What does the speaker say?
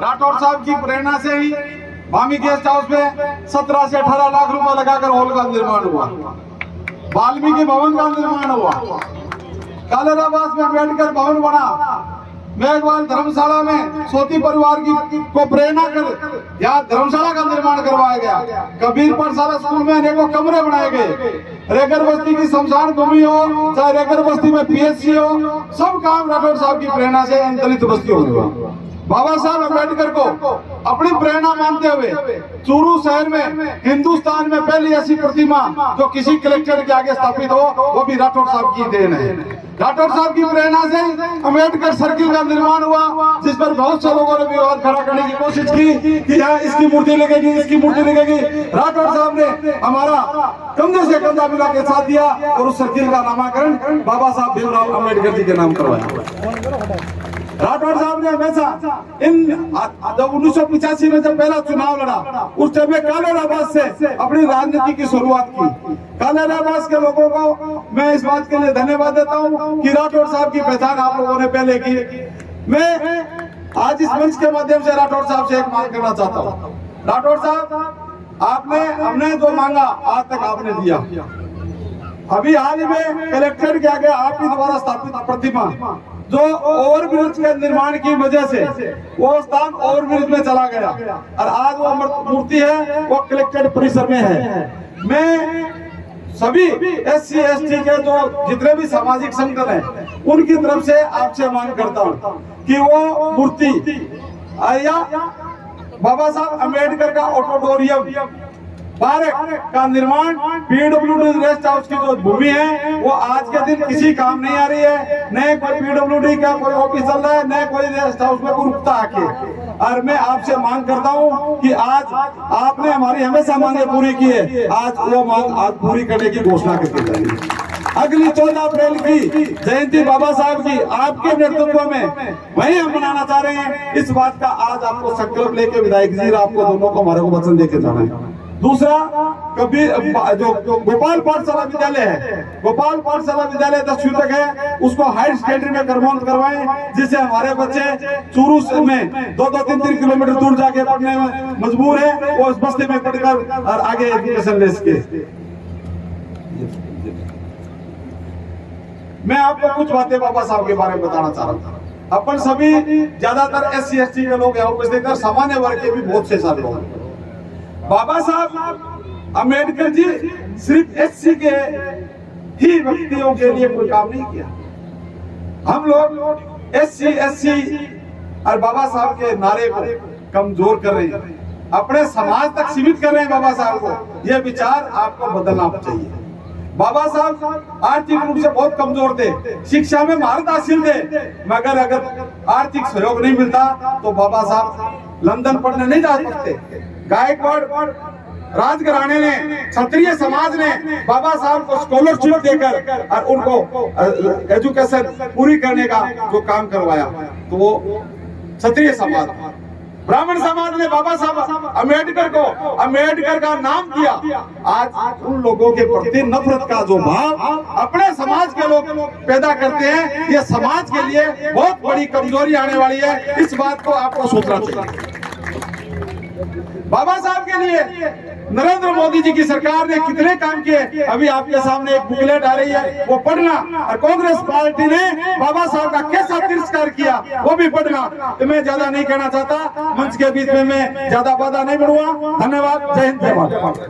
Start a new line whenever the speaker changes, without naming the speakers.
राठौर साहब की प्रेरणा से ही भामी गेस्ट हाउस में 17 से 18 लाख रुपए लगाकर हॉल का निर्माण हुआ, वाल्मीकि भवन का निर्माण हुआ, कालराबाद में अम्बेडकर भवन बना, मेघवाल धर्मशाला में सोती परिवार की को प्रेरणा कर यहाँ धर्मशाला का निर्माण करवाया गया, कबीर पाठशाला स्कूल में अनेकों कमरे बनाए गए, रेगर बस्ती की शमशान भूमि हो चाहे रेगर बस्ती में पीएचसी हो, सब काम राठौर साहब की प्रेरणा से दलित बस्तियों में हुआ। बाबा साहब अम्बेडकर को अपनी प्रेरणा मानते हुए चूरू शहर में हिंदुस्तान में पहली ऐसी प्रतिमा जो किसी कलेक्टर के आगे स्थापित हो वो भी राठौर साहब की देन है। राठौर साहब की प्रेरणा से अम्बेडकर सर्किल का निर्माण हुआ, जिस पर बहुत से लोगों ने विवाद खड़ा करने की कोशिश की कि यहाँ इसकी मूर्ति लगेगी, इसकी मूर्ति लगेगी। राठौर साहब ने हमारा कंधे से कंधा मिला के साथ दिया और उस सर्किल का नामकरण बाबा साहब भीमराव अम्बेडकर जी के नाम करवाया। राठौर साहब ने हमेशा जब 1985 में जब पहला चुनाव लड़ा उस टाइम में कालराबाद से अपनी राजनीति की शुरुआत की। कालराबाद के लोगों को मैं इस बात के लिए धन्यवाद देता हूं कि राठौर साहब की पहचान आप लोगों ने पहले की। मैं आज इस मंच के माध्यम से राठौर साहब से एक मांग करना चाहता हूं। राठौर साहब, हमने जो मांगा आज तक आपने दिया। अभी हाल ही में कलेक्टर के आगे आपके द्वारा स्थापित प्रतिमा जो ओवरब्रिज के निर्माण की वजह से वो स्थान ओवरब्रिज में चला गया और आज वो मूर्ति है वो कलेक्टेड परिसर में है। मैं सभी SC ST के जो जितने भी सामाजिक संगठन हैं उनकी तरफ से आपसे मांग करता हूं कि वो मूर्ति या बाबा साहब अम्बेडकर का ऑडिटोरियम पार्क का निर्माण PWD रेस्ट हाउस की जो भूमि है वो आज के दिन किसी काम नहीं आ रही है। न कोई PWD का कोई ऑफिस चल रहा है, न कोई रेस्ट हाउस में कोई रुकता आके। और मैं आपसे मांग करता हूं कि आज आपने हमारी हमेशा मांगे पूरी की है, आज वो मांग आज पूरी करने की घोषणा करके जाएगी। अगली 14 अप्रैल की जयंती बाबा साहब की आपके नेतृत्व में वही हम मनाना चाह रहे हैं। इस बात का आज आपको संकल्प लेके विधायक जी आपको दोनों को हमारे को वचन देके जाना है। दूसरा, कबीर जो गोपाल पाठशाला विद्यालय है, गोपाल पाठशाला विद्यालय 10वीं तक है, उसको हायर सेकेंडरी में कन्वर्ट करवाएं, जिससे हमारे बच्चे चूरू में 2-2, 3-3 किलोमीटर दूर जाके पढ़ने में मजबूर है, वो इस बस्ती में पढ़कर और आगे एजुकेशन ले सके। मैं आपको कुछ बातें बाबा साहब के बारे में बताना चाह रहा था। अपन सभी ज्यादातर SC ST के लोग यहाँ उपस्थित हैं, सामान्य वर्ग के भी बहुत से सारे लोग। बाबा साहब अम्बेडकर जी सिर्फ SC के ही व्यक्तियों के लिए कोई काम नहीं किया। हम लोग SC SC और बाबा साहब के नारे को कमजोर कर रहे हैं, अपने समाज तक सीमित कर रहे हैं बाबा साहब को। यह विचार आपको बदलना चाहिए। बाबा साहब आर्थिक रूप से बहुत कमजोर थे, शिक्षा में महारत हासिल थे, मगर अगर आर्थिक सहयोग नहीं मिलता तो बाबा साहब लंदन पढ़ने नहीं जा सकते। गायकवाड़ राजघराने ने, क्षत्रिय समाज ने बाबा साहब को स्कॉलरशिप देकर और उनको एजुकेशन पूरी करने का जो काम करवाया तो वो क्षत्रिय समाज। ब्राह्मण समाज ने बाबा साहब अम्बेडकर का नाम दिया। आज उन लोगों के प्रति नफरत का जो भाव अपने समाज के लोग पैदा करते हैं, ये समाज के लिए बहुत बड़ी कमजोरी आने वाली है। इस बात को आपको सोचना चाहिए। बाबा साहब के लिए नरेंद्र मोदी जी की सरकार ने कितने काम किए, अभी आपके सामने एक बुकलेट आ रही है, वो पढ़ना। और कांग्रेस पार्टी ने बाबा साहब का कैसा तिरस्कार किया वो भी पढ़ना। तो मैं ज्यादा नहीं कहना चाहता, मंच के बीच में मैं ज्यादा बाधा नहीं बढ़ूंगा। धन्यवाद। जय हिंद, जय भारत।